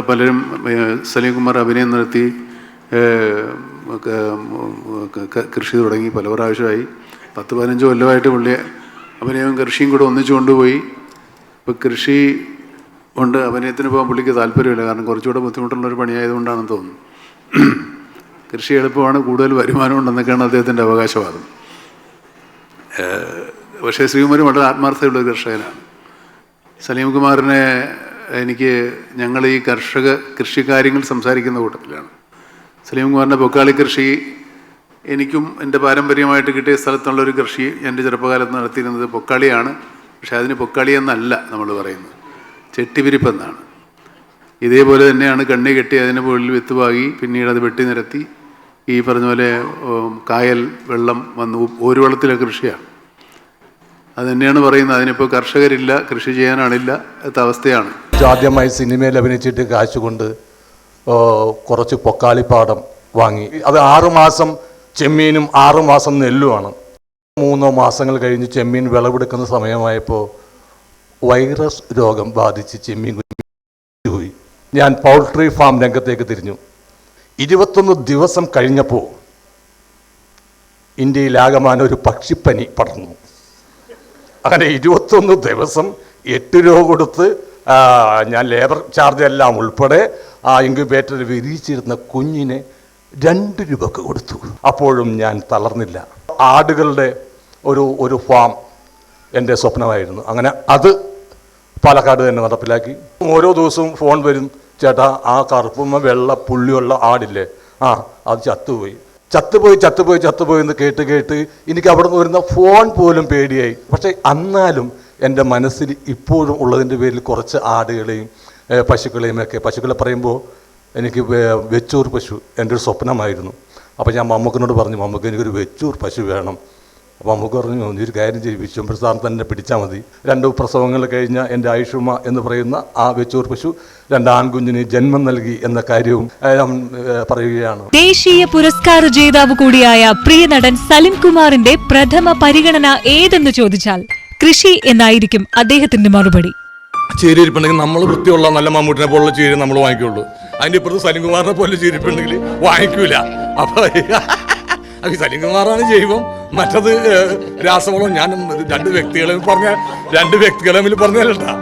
പലരും സലീം കുമാർ അഭിനയം നടത്തി കൃഷി തുടങ്ങി പല പ്രാവശ്യമായി. 10-15 കൊല്ലമായിട്ട് പുള്ളി അഭിനയവും കൃഷിയും കൂടെ ഒന്നിച്ചു കൊണ്ടുപോയി. ഇപ്പോൾ കൃഷി കൊണ്ട് അഭിനയത്തിന് പോകാൻ പുള്ളിക്ക് താല്പര്യമില്ല. കാരണം കുറച്ചുകൂടെ ബുദ്ധിമുട്ടുള്ളൊരു പണിയായതുകൊണ്ടാണെന്ന് തോന്നുന്നു. കൃഷി എളുപ്പമാണ്, കൂടുതൽ വരുമാനം ഉണ്ടെന്നൊക്കെയാണ് അദ്ദേഹത്തിൻ്റെ അവകാശവാദം. പക്ഷേ ശ്രീകുമാരൻ വളരെ ആത്മാർത്ഥതയുള്ളൊരു കർഷകനാണ്. സലീം കുമാറിനെ ഞങ്ങൾ ഈ കൃഷിക്കാര്യങ്ങൾ സംസാരിക്കുന്ന കൂട്ടത്തിലാണ്. സലീം കുമാറിൻ്റെ പൊക്കാളി കൃഷി എനിക്കും എൻ്റെ പാരമ്പര്യമായിട്ട് കിട്ടിയ സ്ഥലത്തുള്ളൊരു കൃഷി എൻ്റെ ചെറുപ്പകാലത്ത് നടത്തിയിരുന്നത് പൊക്കാളിയാണ്. പക്ഷേ അതിന് പൊക്കാളി എന്നല്ല നമ്മൾ പറയുന്നത്, ചെട്ടിവിരിപ്പെന്നാണ്. ഇതേപോലെ തന്നെയാണ് കണ്ണി കെട്ടി അതിന് മുകളിൽ വിത്ത് പാകി പിന്നീട് അത് വെട്ടി നിരത്തി ഈ പറഞ്ഞ പോലെ കായൽ വെള്ളം വന്ന് ഒരു വെള്ളത്തിലെ കൃഷിയാണ്. അത് തന്നെയാണ് പറയുന്നത്. അതിനിപ്പോൾ കർഷകരില്ല, കൃഷി ചെയ്യാനാണില്ല എന്ന അവസ്ഥയാണ്. ആദ്യമായി സിനിമയിൽ അഭിനയിച്ചിട്ട് കാശുകൊണ്ട് കുറച്ച് പൊക്കാളിപ്പാടം വാങ്ങി. അത് 6 മാസം ചെമ്മീനും 6 മാസം നെല്ലുമാണ്. 3 മാസങ്ങൾ കഴിഞ്ഞ് ചെമ്മീൻ വിളവെടുക്കുന്ന സമയമായപ്പോൾ വൈറസ് രോഗം ബാധിച്ച് ചെമ്മീൻ പോയി. ഞാൻ പൗൾട്രി ഫാം രംഗത്തേക്ക് തിരിഞ്ഞു. 21 ദിവസം കഴിഞ്ഞപ്പോൾ ഇന്ത്യയിലാകമാനം ഒരു പക്ഷിപ്പനി പടർന്നു. അങ്ങനെ 21 ദിവസം 8 രൂപ കൊടുത്ത് ഞാൻ ലേബർ ചാർജ് എല്ലാം ഉൾപ്പെടെ ആ ഇൻക്യുബേറ്ററിൽ വിരിയിച്ചിരുന്ന കുഞ്ഞിനെ 2 രൂപക്ക് കൊടുത്തു. അപ്പോഴും ഞാൻ തളർന്നില്ല. ആടുകളുടെ ഒരു ഫാം എൻ്റെ സ്വപ്നമായിരുന്നു. അങ്ങനെ അത് പാലക്കാട് തന്നെ നടപ്പിലാക്കി. ഓരോ ദിവസവും ഫോൺ വരും, ചേട്ടാ ആ കറുപ്പുമ്മ വെള്ള പുള്ളിയുള്ള ആടില്ലേ, അത് ചത്തുപോയി എന്ന് കേട്ട് എനിക്ക് അവിടെ നിന്ന് വരുന്ന ഫോൺ പോലും പേടിയായി. പക്ഷേ എന്നാലും എൻ്റെ മനസ്സിൽ ഇപ്പോഴും ഉള്ളതിൻ്റെ പേരിൽ കുറച്ച് ആടുകളെയും പശുക്കളെയും ഒക്കെ. പശുക്കളെ പറയുമ്പോൾ എനിക്ക് വെച്ചൂർ പശു എൻ്റെ ഒരു സ്വപ്നമായിരുന്നു. അപ്പോൾ ഞാൻ മമ്മൂക്കനോട് പറഞ്ഞു, മമ്മൂക്ക് എനിക്കൊരു വെച്ചൂർ പശു വേണം. അപ്പോൾ മമ്മൂക്ക് പറഞ്ഞു, ഒരു കാര്യം ചെയ്യും, വിശ്വംഭര സാറിന് തന്നെ പിടിച്ചാൽ മതി. 2 പ്രസവങ്ങൾ കഴിഞ്ഞ എൻ്റെ ആയിഷുമ എന്ന് പറയുന്ന ആ വെച്ചൂർ പശു 2 ആൺകുഞ്ഞിന് ജന്മം നൽകി എന്ന കാര്യവും പറയുകയാണ്. ദേശീയ പുരസ്കാര ജേതാവ് കൂടിയായ പ്രിയ നടൻ സലിം കുമാറിന്റെ പ്രഥമ പരിഗണന ഏതെന്ന് ചോദിച്ചാൽ കൃഷി എന്നായിരിക്കും അദ്ദേഹത്തിന്റെ മറുപടി. ചീരിയിരിപ്പുണ്ടെങ്കിൽ നമ്മൾ വൃത്തിയുള്ള നല്ല മമ്മൂട്ടിനെ പോലുള്ള ചീരി നമ്മൾ വാങ്ങിക്കുള്ളൂ. അതിൻ്റെ ഇപ്പുറത്ത് സലിം കുമാറിനെ പോലെ ചീരിപ്പുണ്ടെങ്കിൽ വാങ്ങിക്കൂല. അപ്പോൾ സലിം കുമാറാണ് ജൈവം, മറ്റത് രാസവളം. ഞാൻ 2 വ്യക്തികളെ പറഞ്ഞാലട്ടാ.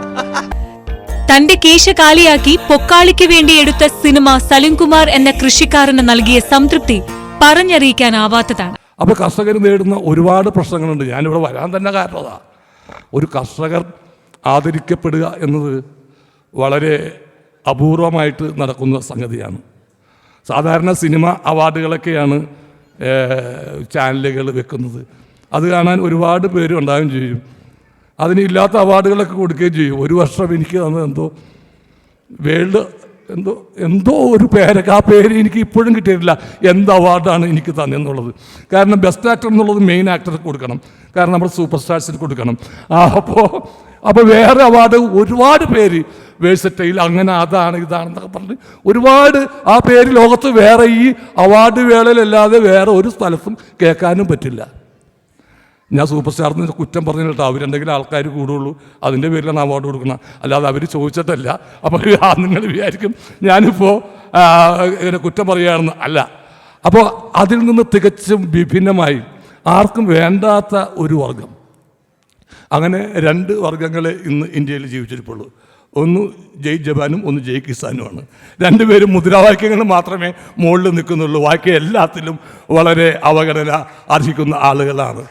തന്റെ കേശ കാലിയാക്കി പൊക്കാളിക്ക് വേണ്ടി എടുത്ത സിനിമ സലിംകുമാർ എന്ന കൃഷിക്കാരന് നൽകിയ സംതൃപ്തി പറഞ്ഞറിയിക്കാനാവാത്തതാണ്. അപ്പോൾ കർഷകർ നേരിടുന്ന ഒരുപാട് പ്രശ്നങ്ങളുണ്ട്. ഞാനിവിടെ വരാൻ തന്നെ കാരണം അതാ. ഒരു കർഷകർ ആദരിക്കപ്പെടുക എന്നത് വളരെ അപൂർവമായിട്ട് നടക്കുന്ന സംഗതിയാണ്. സാധാരണ സിനിമ അവാർഡുകളൊക്കെയാണ് ചാനലുകൾ വെക്കുന്നത്. അത് കാണാൻ ഒരുപാട് പേര് ഉണ്ടാവുകയും ചെയ്യും. അതിനില്ലാത്ത അവാർഡുകളൊക്കെ കൊടുക്കുകയും ചെയ്യും. ഒരു വർഷം എനിക്ക് തന്നത് വേൾഡ് എന്തോ ഒരു പേരൊക്കെ, ആ പേര് എനിക്ക് ഇപ്പോഴും കിട്ടിയിട്ടില്ല. എന്ത് അവാർഡാണ് എനിക്ക് തന്നെന്നുള്ളത്. കാരണം ബെസ്റ്റ് ആക്ടർ എന്നുള്ളത് മെയിൻ ആക്ടർക്ക് കൊടുക്കണം, കാരണം നമ്മൾ സൂപ്പർ സ്റ്റാർസിന് കൊടുക്കണം. അപ്പോൾ വേറെ അവാർഡ് ഒരുപാട് പേര് വേഴ്സറ്റൈൽ അങ്ങനെ അതാണ് ഇതാണെന്നൊക്കെ പറഞ്ഞ് ഒരുപാട് ആ പേര് ലോകത്ത് വേറെ ഈ അവാർഡ് വേളയിലല്ലാതെ വേറെ ഒരു സ്ഥലത്തും കേൾക്കാനും പറ്റില്ല. ഞാൻ സൂപ്പർ സ്റ്റാറിന് കുറ്റം പറഞ്ഞിട്ട് അവരുണ്ടെങ്കിൽ ആൾക്കാർ കൂടുള്ളൂ, അതിൻ്റെ പേരിലാണ് അവാർഡ് കൊടുക്കണം, അല്ലാതെ അവർ ചോദിച്ചിട്ടല്ല. അപ്പോൾ നിങ്ങൾ വിചാരിക്കും ഞാനിപ്പോൾ ഇങ്ങനെ കുറ്റം പറയുകയാണെന്ന്. അല്ല. അപ്പോൾ അതിൽ നിന്ന് തികച്ചും വിഭിന്നമായി ആർക്കും വേണ്ടാത്ത ഒരു വർഗം, അങ്ങനെ 2 വർഗങ്ങളെ ഇന്ന് ഇന്ത്യയിൽ ജീവിച്ചിരിപ്പുള്ളൂ. ഒന്ന് ജയ് ജവാനും ഒന്ന് ജയ് കിസാനുമാണ്. 2 പേരും മുദ്രാവാക്യങ്ങൾ മാത്രമേ മുകളിൽ നിൽക്കുന്നുള്ളൂ. ബാക്കി എല്ലാത്തിലും വളരെ അവഗണന അർഹിക്കുന്ന ആളുകളാണ്.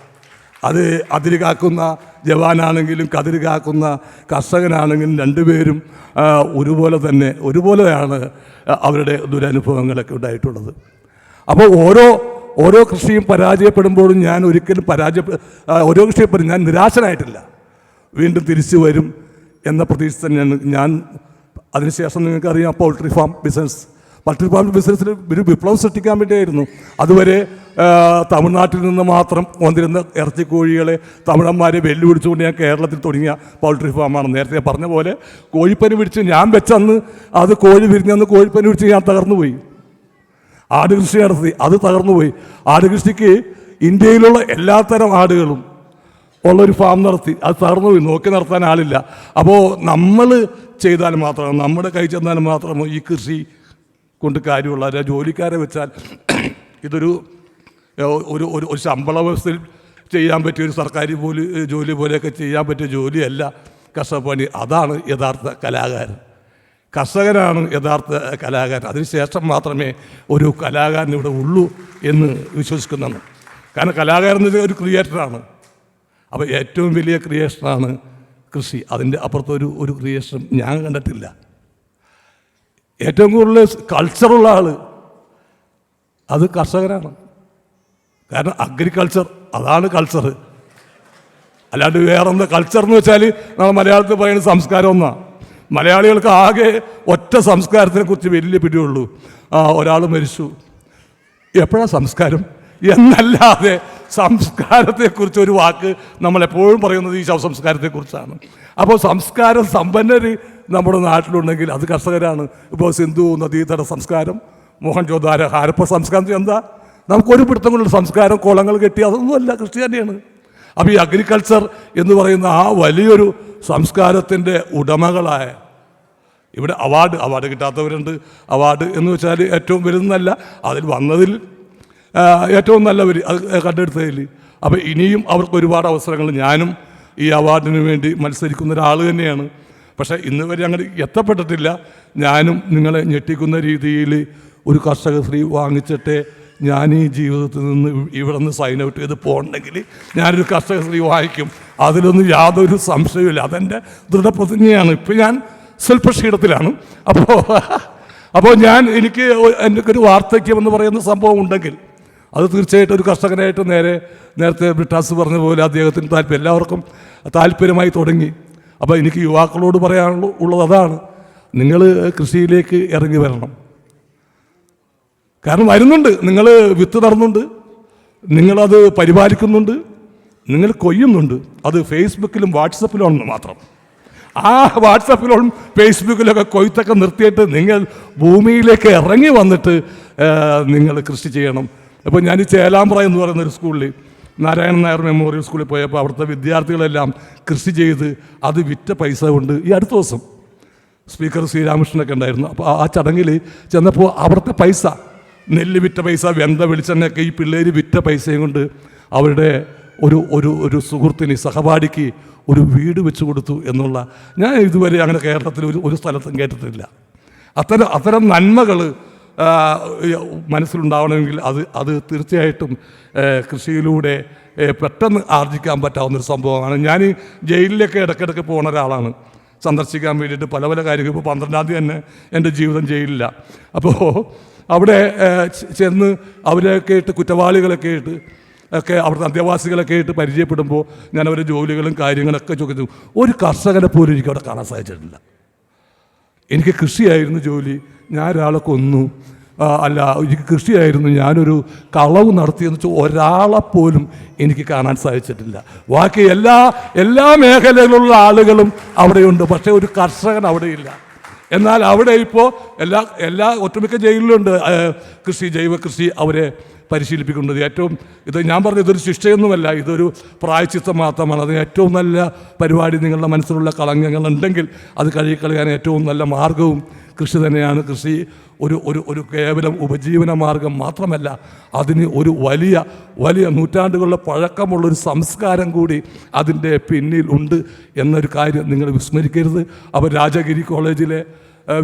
അത് അതിര് കാക്കുന്ന ജവാനാണെങ്കിലും കതിര് കാക്കുന്ന കർഷകനാണെങ്കിലും 2 പേരും ഒരുപോലെയാണ് അവരുടെ ദുരനുഭവങ്ങളൊക്കെ ഉണ്ടായിട്ടുള്ളത്. അപ്പോൾ ഓരോ കൃഷിയും പരാജയപ്പെടുമ്പോഴും ഞാൻ ഒരിക്കലും ഓരോ കൃഷിയെപ്പോഴും ഞാൻ നിരാശനായിട്ടില്ല. വീണ്ടും തിരിച്ചു വരും എന്ന പ്രതീക്ഷ തന്നെയാണ് ഞാൻ. അതിനുശേഷം നിങ്ങൾക്കറിയാം പൗൾട്രി ഫാം ബിസിനസ്സിൽ ഒരു വിപ്ലവം സൃഷ്ടിക്കാൻ വേണ്ടിയായിരുന്നു. അതുവരെ തമിഴ്നാട്ടിൽ നിന്ന് മാത്രം വന്നിരുന്ന ഇറച്ചിക്കോഴികളെ തമിഴന്മാരെ വെല്ലുവിളിച്ചുകൊണ്ട് ഞാൻ കേരളത്തിൽ തുടങ്ങിയ പൗൾട്രി ഫാമാണ്. നേരത്തെ പറഞ്ഞ പോലെ കോഴിപ്പനി പിടിച്ച് ഞാൻ വെച്ചന്ന് അത് കോഴി വിരിഞ്ഞന്ന് കോഴിപ്പനി പിടിച്ച് ഞാൻ തകർന്നുപോയി. ആടുകൃഷി നടത്തി, അത് തകർന്നുപോയി. ആടുകൃഷിക്ക് ഇന്ത്യയിലുള്ള എല്ലാത്തരം ആടുകളും ഉള്ളൊരു ഫാം നടത്തി, അത് തകർന്നുപോയി. നോക്കി നടത്താൻ ആളില്ല. അപ്പോൾ നമ്മൾ ചെയ്താൽ മാത്രം, നമ്മുടെ കൈ ചെന്നാൽ മാത്രമോ ഈ കൃഷി കൊണ്ട് കാര്യമുള്ള ജോലിക്കാരെ വെച്ചാൽ ഇതൊരു ഒരു ഒരു ശമ്പള വ്യവസ്ഥയിൽ ചെയ്യാൻ പറ്റിയ ഒരു സർക്കാർ ജോലി പോലെയൊക്കെ ചെയ്യാൻ പറ്റിയ ജോലിയല്ല കർഷകപ്പണി. അതാണ് യഥാർത്ഥ കലാകാരൻ. കർഷകനാണ് യഥാർത്ഥ കലാകാരൻ. അതിനുശേഷം മാത്രമേ ഒരു കലാകാരൻ ഇവിടെ ഉള്ളൂ എന്ന് വിശ്വസിക്കുന്നതാണ്. കാരണം കലാകാരൻ ഒരു ക്രിയേറ്ററാണ്. അപ്പോൾ ഏറ്റവും വലിയ ക്രിയേഷനാണ് കൃഷി. അതിൻ്റെ അപ്പുറത്തൊരു ഒരു ക്രിയേഷൻ ഞാൻ കണ്ടിട്ടില്ല. ഏറ്റവും കൂടുതൽ കൾച്ചറുള്ള ആൾ അത് കർഷകരാണ്. കാരണം അഗ്രികൾച്ചർ, അതാണ് കൾച്ചർ. അല്ലാണ്ട് വേറെന്താ കൾച്ചർ എന്ന് വെച്ചാൽ നമ്മൾ മലയാളത്തിൽ പറയുന്ന സംസ്കാരം ഒന്നാണ്. മലയാളികൾക്ക് ആകെ ഒറ്റ സംസ്കാരത്തിനെക്കുറിച്ച് വലിയ പിടിയുള്ളൂ. ഒരാൾ മരിച്ചു, എപ്പോഴാണ് സംസ്കാരം എന്നല്ലാതെ സംസ്കാരത്തെക്കുറിച്ച് ഒരു വാക്ക് നമ്മളെപ്പോഴും പറയുന്നത് ഈ ശവസംസ്കാരത്തെക്കുറിച്ചാണ്. അപ്പോൾ സംസ്കാരം സമ്പന്നർ നമ്മുടെ നാട്ടിലുണ്ടെങ്കിൽ അത് കർഷകരാണ്. ഇപ്പോൾ സിന്ധു നദീതട സംസ്കാരം, മോഹൻജോദാര ഹാരപ്പ സംസ്കാരം എന്താ നമുക്കൊരു പിടുത്തങ്ങളുള്ള സംസ്കാരം, കുളങ്ങൾ കെട്ടി, അതൊന്നുമല്ല, കൃഷി തന്നെയാണ്. അപ്പോൾ ഈ അഗ്രികൾച്ചർ എന്ന് പറയുന്ന ആ വലിയൊരു സംസ്കാരത്തിൻ്റെ ഉടമകളായ ഇവിടെ അവാർഡ് കിട്ടാത്തവരുണ്ട്. അവാർഡ് എന്ന് വെച്ചാൽ ഏറ്റവും വലുതെന്നല്ല, അതിൽ വന്നതിൽ ഏറ്റവും നല്ലവർ അത് കണ്ടെടുത്തതിൽ. അപ്പോൾ ഇനിയും അവർക്ക് ഒരുപാട് അവസരങ്ങൾ. ഞാനും ഈ അവാർഡിന് വേണ്ടി മത്സരിക്കുന്ന ഒരാൾ തന്നെയാണ്. പക്ഷേ ഇന്ന് വരെ അങ്ങനെ എത്തപ്പെട്ടിട്ടില്ല. ഞാനും നിങ്ങളെ ഞെട്ടിക്കുന്ന രീതിയിൽ ഒരു കർഷക സ്ത്രീ വാങ്ങിച്ചിട്ടേ ഞാൻ ഈ ജീവിതത്തിൽ നിന്ന് ഇവിടെ നിന്ന് സൈൻ ഔട്ട് ചെയ്ത് പോകണമെങ്കിൽ ഞാനൊരു കർഷക സ്ത്രീ വാങ്ങിക്കും. അതിലൊന്നും യാതൊരു സംശയമില്ല. അതെൻ്റെ ദൃഢപ്രതിജ്ഞയാണ്. ഇപ്പം ഞാൻ സ്വൽപക്ഷീണത്തിലാണ്. അപ്പോൾ എനിക്കൊരു വാർദ്ധക്യം എന്ന് പറയുന്ന സംഭവം ഉണ്ടെങ്കിൽ അത് തീർച്ചയായിട്ടും ഒരു കർഷകനായിട്ട് നേരത്തെ ബ്രിട്ടാസ് പറഞ്ഞ പോലെ അദ്ദേഹത്തിന് താല്പര്യം, എല്ലാവർക്കും താല്പര്യമായി തുടങ്ങി. അപ്പോൾ എനിക്ക് യുവാക്കളോട് പറയാനുള്ളത് അതാണ്, നിങ്ങൾ കൃഷിയിലേക്ക് ഇറങ്ങി വരണം. കാരണം വരുന്നുണ്ട്, നിങ്ങൾ വിത്ത് നടന്നുണ്ട്, നിങ്ങളത് പരിപാലിക്കുന്നുണ്ട്, നിങ്ങൾ കൊയ്യുന്നുണ്ട്. അത് ഫേസ്ബുക്കിലും വാട്സപ്പിലും മാത്രം. ആ വാട്സപ്പിലും ഫേസ്ബുക്കിലൊക്കെ കൊയ്ത്തൊക്കെ നിർത്തിയിട്ട് നിങ്ങൾ ഭൂമിയിലേക്ക് ഇറങ്ങി വന്നിട്ട് നിങ്ങൾ കൃഷി ചെയ്യണം. അപ്പോൾ ഞാൻ ഈ ചേലാമ്പ്ര എന്ന് പറയുന്നൊരു സ്കൂളിൽ, നാരായണൻ നായർ മെമ്മോറിയൽ സ്കൂളിൽ പോയപ്പോൾ അവിടുത്തെ വിദ്യാർത്ഥികളെല്ലാം കൃഷി ചെയ്ത് അത് വിറ്റ പൈസ കൊണ്ട് ഈ അടുത്ത ദിവസം സ്പീക്കർ ശ്രീരാമകൃഷ്ണനൊക്കെ ഉണ്ടായിരുന്നു. അപ്പോൾ ആ ചടങ്ങിൽ ചെന്നപ്പോൾ അവിടുത്തെ പൈസ, നെല്ല് വിറ്റ പൈസ, വെന്ത വെളിച്ചെണ്ണയൊക്കെ ഈ പിള്ളേർ വിറ്റ പൈസയും കൊണ്ട് അവരുടെ ഒരു സുഹൃത്തിന്, സഹപാഠിക്ക് ഒരു വീട് വെച്ച് കൊടുത്തു എന്നുള്ള, ഞാൻ ഇതുവരെ അങ്ങനെ കേരളത്തിൽ ഒരു സ്ഥലത്തും കേട്ടിട്ടില്ല. അത്തരം നന്മകൾ മനസ്സിലുണ്ടാവണമെങ്കിൽ അത് തീർച്ചയായിട്ടും കൃഷിയിലൂടെ പെട്ടെന്ന് ആർജിക്കാൻ പറ്റാവുന്നൊരു സംഭവമാണ്. ഞാൻ ഈ ജയിലിലൊക്കെ ഇടയ്ക്കിടയ്ക്ക് പോകുന്ന ഒരാളാണ്, സന്ദർശിക്കാൻ വേണ്ടിയിട്ട് പല കാര്യങ്ങൾ. ഇപ്പോൾ 12-ാം തീയതി തന്നെ എൻ്റെ ജീവിതം ജയിലില്ല. അപ്പോൾ അവിടെ ചെന്ന് അവരെയൊക്കെ ഇട്ട്, കുറ്റവാളികളൊക്കെ ഇട്ട് ഒക്കെ അവിടുത്തെ അന്തേവാസികളൊക്കെ ആയിട്ട് പരിചയപ്പെടുമ്പോൾ ഞാൻ അവരുടെ ജോലികളും കാര്യങ്ങളൊക്കെ ചോദിച്ചു. ഒരു കർഷകനെ പോലും എനിക്ക് അവിടെ കാണാൻ സാധിച്ചിട്ടില്ല. എനിക്ക് കൃഷിയായിരുന്നു ജോലി, ഞാൻ ഒരാളെ കൊന്നു, അല്ല എനിക്ക് കൃഷിയായിരുന്നു, ഞാനൊരു കളവ് നടത്തിയെന്ന് വെച്ചാൽ ഒരാളെപ്പോലും എനിക്ക് കാണാൻ സാധിച്ചിട്ടില്ല. ബാക്കി എല്ലാ മേഖലയിലുള്ള ആളുകളും അവിടെയുണ്ട്, പക്ഷേ ഒരു കർഷകൻ അവിടെയില്ല. എന്നാൽ അവിടെ ഇപ്പോൾ എല്ലാ ഒട്ടുമിക്ക ജയിലിലുണ്ട് ജൈവ കൃഷി അവരെ പരിശീലിപ്പിക്കുന്നത്. ഇത് ഞാൻ പറഞ്ഞു, ഇതൊരു ശിക്ഷയൊന്നുമല്ല, ഇതൊരു പ്രായശ്ചിത്തം മാത്രമാണ്. അതിന് ഏറ്റവും നല്ല പരിപാടി, നിങ്ങളുടെ മനസ്സിലുള്ള കളങ്കങ്ങളുണ്ടെങ്കിൽ അത് കഴുകിക്കളയാൻ ഏറ്റവും നല്ല മാർഗവും കൃഷി തന്നെയാണ്. കൃഷി ഒരു കേവലം ഉപജീവന മാർഗം മാത്രമല്ല, അതിന് ഒരു വലിയ നൂറ്റാണ്ടുകളുടെ പഴക്കമുള്ളൊരു സംസ്കാരം കൂടി അതിൻ്റെ പിന്നിൽ ഉണ്ട് എന്നൊരു കാര്യം നിങ്ങൾ വിസ്മരിക്കരുത്. അപ്പോൾ രാജഗിരി കോളേജിലെ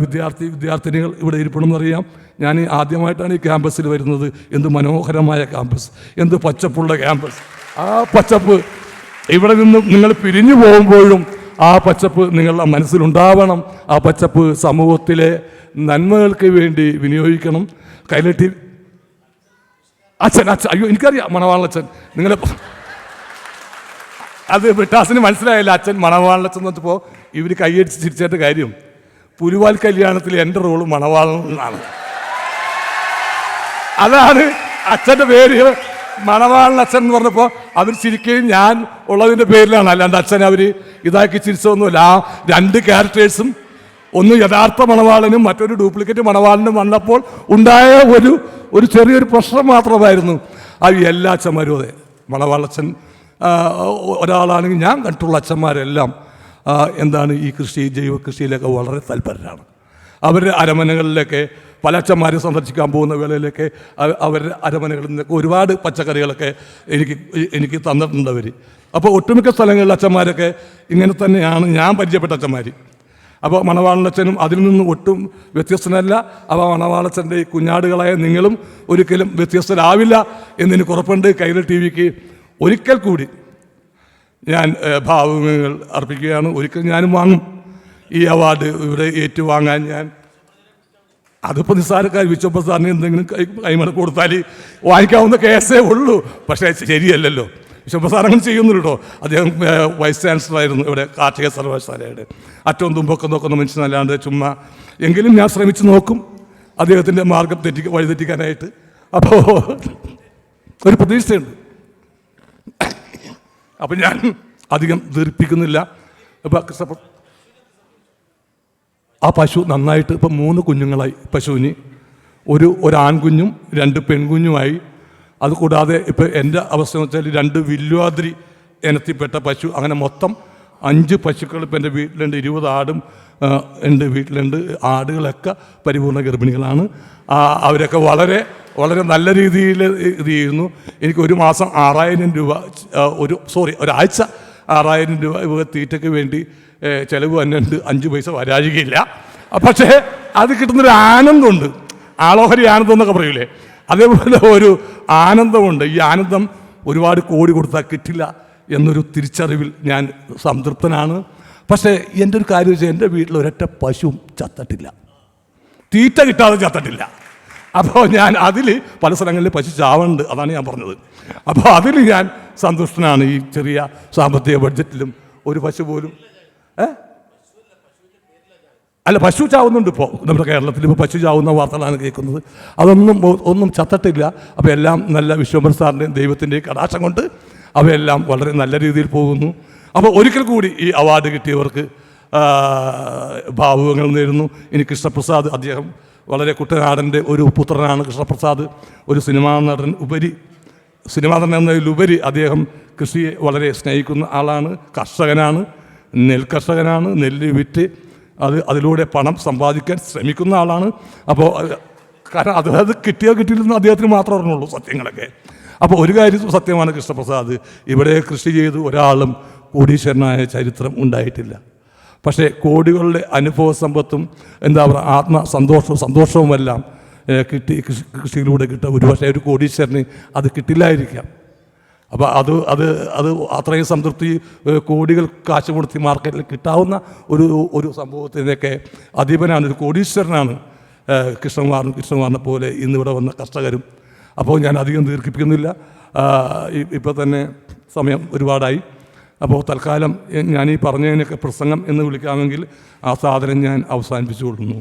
വിദ്യാർത്ഥിനികൾ ഇവിടെ ഇരിപ്പണമെന്നറിയാം. ഞാൻ ആദ്യമായിട്ടാണ് ഈ ക്യാമ്പസിൽ വരുന്നത്. എന്ത് മനോഹരമായ ക്യാമ്പസ്, എന്ത് പച്ചപ്പുള്ള ക്യാമ്പസ്. ആ പച്ചപ്പ് ഇവിടെ നിന്നും നിങ്ങൾ പിരിഞ്ഞു പോകുമ്പോഴും ആ പച്ചപ്പ് നിങ്ങളുടെ മനസ്സിലുണ്ടാവണം. ആ പച്ചപ്പ് സമൂഹത്തിലെ നന്മകൾക്ക് വേണ്ടി വിനിയോഗിക്കണം. കൈലട്ടി അച്ഛൻ അയ്യോ എനിക്കറിയാം, മണവാളച്ചൻ. നിങ്ങൾ അത് ബ്രിട്ടാസിന് മനസ്സിലായില്ല. അച്ഛൻ മണവാളച്ചൻ എന്നപ്പോൾ ഇവർ കൈയടിച്ച് ചിരിച്ചേറ്റ കാര്യം, പുലിവാൽ കല്യാണത്തിൽ എൻ്റെ റോള് മണവാളൻ എന്നാണ്. അതാണ് അച്ഛൻ്റെ പേര് മണവാളൻ അച്ഛൻ എന്ന് പറഞ്ഞപ്പോൾ അവർ ചിരിക്കുകയും ഞാൻ ഉള്ളതിൻ്റെ പേരിലാണ്. അല്ലാണ്ട് അച്ഛൻ അവർ ഇതാക്കി ചിരിച്ചതൊന്നുമില്ല. ആ രണ്ട് ക്യാരക്ടേഴ്സും, ഒന്ന് യഥാർത്ഥ മണവാളനും മറ്റൊരു ഡ്യൂപ്ലിക്കേറ്റ് മണവാളനും വന്നപ്പോൾ ഉണ്ടായ ഒരു ചെറിയൊരു പ്രശ്നം മാത്രമായിരുന്നു. അത് എല്ലാ അച്ഛന്മാരും അതെ, മണവാളച്ചൻ ഒരാളാണെങ്കിൽ ഞാൻ കണ്ടിട്ടുള്ള അച്ഛന്മാരെല്ലാം എന്താണ് ഈ കൃഷി ജൈവ കൃഷിയിലൊക്കെ വളരെ തൽപരരാണ്. അവരുടെ അരമനകളിലൊക്കെ പല അച്ഛന്മാരെ സന്ദർശിക്കാൻ പോകുന്ന വേളയിലൊക്കെ അവരുടെ അരമനകളിൽ നിന്നൊക്കെ ഒരുപാട് പച്ചക്കറികളൊക്കെ എനിക്ക് തന്നിട്ടുണ്ട് അവർ. അപ്പോൾ ഒട്ടുമിക്ക സ്ഥലങ്ങളിൽ അച്ഛന്മാരൊക്കെ ഇങ്ങനെ തന്നെയാണ് ഞാൻ പരിചയപ്പെട്ട അച്ഛന്മാർ. അപ്പോൾ മണവാളച്ചനും അതിൽ നിന്ന് ഒട്ടും വ്യത്യസ്തനല്ല. അപ്പോൾ മണവാളച്ചൻ്റെ കുഞ്ഞാടുകളായ നിങ്ങളും ഒരിക്കലും വ്യത്യസ്തരാവില്ല എന്നെനിക്ക് ഉറപ്പുണ്ട്. കൈരളി ടി വിക്ക് ഒരിക്കൽ കൂടി ഞാൻ ഭാവുകങ്ങൾ അർപ്പിക്കുകയാണ്. ഒരിക്കൽ ഞാനും വാങ്ങും ഈ അവാർഡ് ഇവിടെ ഏറ്റുവാങ്ങാൻ. ഞാൻ അതിപ്പോൾ നിസ്സാരക്കാർ വിശ്വപ്രസാദ് സാറിന് എന്തെങ്കിലും കൈമടക്ക് കൊടുത്താൽ വാങ്ങിക്കാവുന്ന കേസേ ഉള്ളൂ. പക്ഷേ ശരിയല്ലല്ലോ, വിശ്വപ്രസാദ് സാർ അങ്ങനെ ചെയ്യുന്നുള്ളൂ. അദ്ദേഹം വൈസ് ചാൻസലറായിരുന്നു ഇവിടെ കാർഷിക സർവകലാശാലയുടെ. അറ്റവും തുമ്പൊക്കെ നോക്കുന്ന മനുഷ്യനല്ലാണ്ട് ചുമ്മാ. എങ്കിലും ഞാൻ ശ്രമിച്ചു നോക്കും അദ്ദേഹത്തിൻ്റെ മാർഗം വഴിതെറ്റിക്കാനായിട്ട്. അപ്പോൾ ഒരു പ്രതീക്ഷയുണ്ട്. അപ്പം ഞാൻ അധികം ദീർഘിപ്പിക്കുന്നില്ല. ഇപ്പം ആ പശു നന്നായിട്ട് ഇപ്പം 3 കുഞ്ഞുങ്ങളായി പശുവിന്. ഒരു ആൺകുഞ്ഞും 2 പെൺകുഞ്ഞുമായി. അതുകൂടാതെ ഇപ്പോൾ എൻ്റെ അവസ്ഥ എന്ന് വെച്ചാൽ 2 വില്വാദ്രി ഇനത്തിൽപ്പെട്ട പശു. അങ്ങനെ മൊത്തം 5 പശുക്കൾ ഇപ്പം എൻ്റെ വീട്ടിലുണ്ട്. 20 ആടും ഉണ്ട് വീട്ടിലുണ്ട്. ആടുകളൊക്കെ പരിപൂർണ്ണ ഗർഭിണികളാണ്. അവരൊക്കെ വളരെ വളരെ നല്ല രീതിയിൽ ഇത് ചെയ്യുന്നു. എനിക്ക് ഒരു മാസം 6,000 രൂപ ഒരാഴ്ച 6,000 രൂപ തീറ്റയ്ക്ക് വേണ്ടി ചിലവ് തന്നെയുണ്ട്. 5 പൈസ വരാഴികയില്ല. പക്ഷേ അത് കിട്ടുന്നൊരു ആനന്ദമുണ്ട്. ആളോഹരി ആനന്ദം എന്നൊക്കെ പറയൂലേ, അതേപോലെ ഒരു ആനന്ദമുണ്ട്. ഈ ആനന്ദം ഒരുപാട് കോടി കൊടുത്താൽ കിട്ടില്ല എന്നൊരു തിരിച്ചറിവിൽ ഞാൻ സംതൃപ്തനാണ്. പക്ഷേ എൻ്റെ ഒരു കാര്യം വെച്ചാൽ എൻ്റെ വീട്ടിൽ ഒരൊറ്റ പശുവും ചത്തിട്ടില്ല, തീറ്റ കിട്ടാതെ ചത്തിട്ടില്ല. അപ്പോൾ ഞാൻ അതിൽ പല സ്ഥലങ്ങളിൽ പശു ചാവുന്നുണ്ട്, അതാണ് ഞാൻ പറഞ്ഞത്. അപ്പോൾ അതിൽ ഞാൻ സന്തുഷ്ടനാണ്. ഈ ചെറിയ സാമ്പത്തിക ബഡ്ജറ്റിലും ഒരു പശു പോലും അല്ല, പശു ചാവുന്നുണ്ട്. ഇപ്പോൾ നമ്മുടെ കേരളത്തിൽ ഇപ്പോൾ പശു ചാവുന്ന വാർത്തകളാണ് കേൾക്കുന്നത്. ഒന്നും ചത്തിട്ടില്ല. അപ്പോൾ എല്ലാം നല്ല വിശ്വംഭര സാറിൻ്റെയും ദൈവത്തിൻ്റെയും കടാക്ഷം കൊണ്ട് അവയെല്ലാം വളരെ നല്ല രീതിയിൽ പോകുന്നു. അപ്പോൾ ഒരിക്കൽ കൂടി ഈ അവാർഡ് കിട്ടിയവർക്ക് ഭാവുകങ്ങൾ നേരുന്നു. ഇനി കൃഷ്ണപ്രസാദ്, അദ്ദേഹം വളരെ കുട്ടനാടൻ്റെ ഒരു പുത്രനാണ്. കൃഷ്ണപ്രസാദ് ഒരു സിനിമാ നടൻ എന്നതിലുപരി അദ്ദേഹം കൃഷിയെ വളരെ സ്നേഹിക്കുന്ന ആളാണ്. കർഷകനാണ്, നെൽകർഷകനാണ്. നെല്ല് വിറ്റ് അതിലൂടെ പണം സമ്പാദിക്കാൻ ശ്രമിക്കുന്ന ആളാണ്. അപ്പോൾ കാരണം അത് കിട്ടിയില്ലെന്ന് അദ്ദേഹത്തിന് മാത്രമേ അറിഞ്ഞുള്ളൂ സത്യങ്ങളൊക്കെ. അപ്പോൾ ഒരു കാര്യം സത്യമാണ്, കൃഷ്ണപ്രസാദ് ഇവിടെ കൃഷി ചെയ്ത് ഒരാളും കോടീശ്വരനായ ചരിത്രം ഉണ്ടായിട്ടില്ല. പക്ഷേ കോടികളുടെ അനുഭവ സമ്പത്തും എന്താ പറയുക സന്തോഷവുമെല്ലാം കൃഷിയിലൂടെ കിട്ടുക. ഒരുപക്ഷെ ഒരു കോടീശ്വരന് അത് കിട്ടില്ലായിരിക്കാം. അപ്പോൾ അത് അത്രയും സംതൃപ്തി കോടികൾ കാശ് കൊടുത്ത് മാർക്കറ്റിൽ കിട്ടാവുന്ന ഒരു സംഭവത്തിനൊക്കെ അധീപനാണ്, ഒരു കോടീശ്വരനാണ് കൃഷ്ണകുമാറിനെ പോലെ ഇന്നിവിടെ വന്ന കർഷകരും. അപ്പോൾ ഞാൻ അധികം ദീർഘിപ്പിക്കുന്നില്ല. ഇപ്പോൾ തന്നെ സമയം ഒരുപാടായി. അപ്പോൾ തൽക്കാലം ഞാനീ പറഞ്ഞതിനൊക്കെ പ്രസംഗം എന്ന് വിളിക്കാമെങ്കിൽ ആ സാധനം ഞാൻ അവസാനിപ്പിച്ചു കൊടുക്കുന്നു.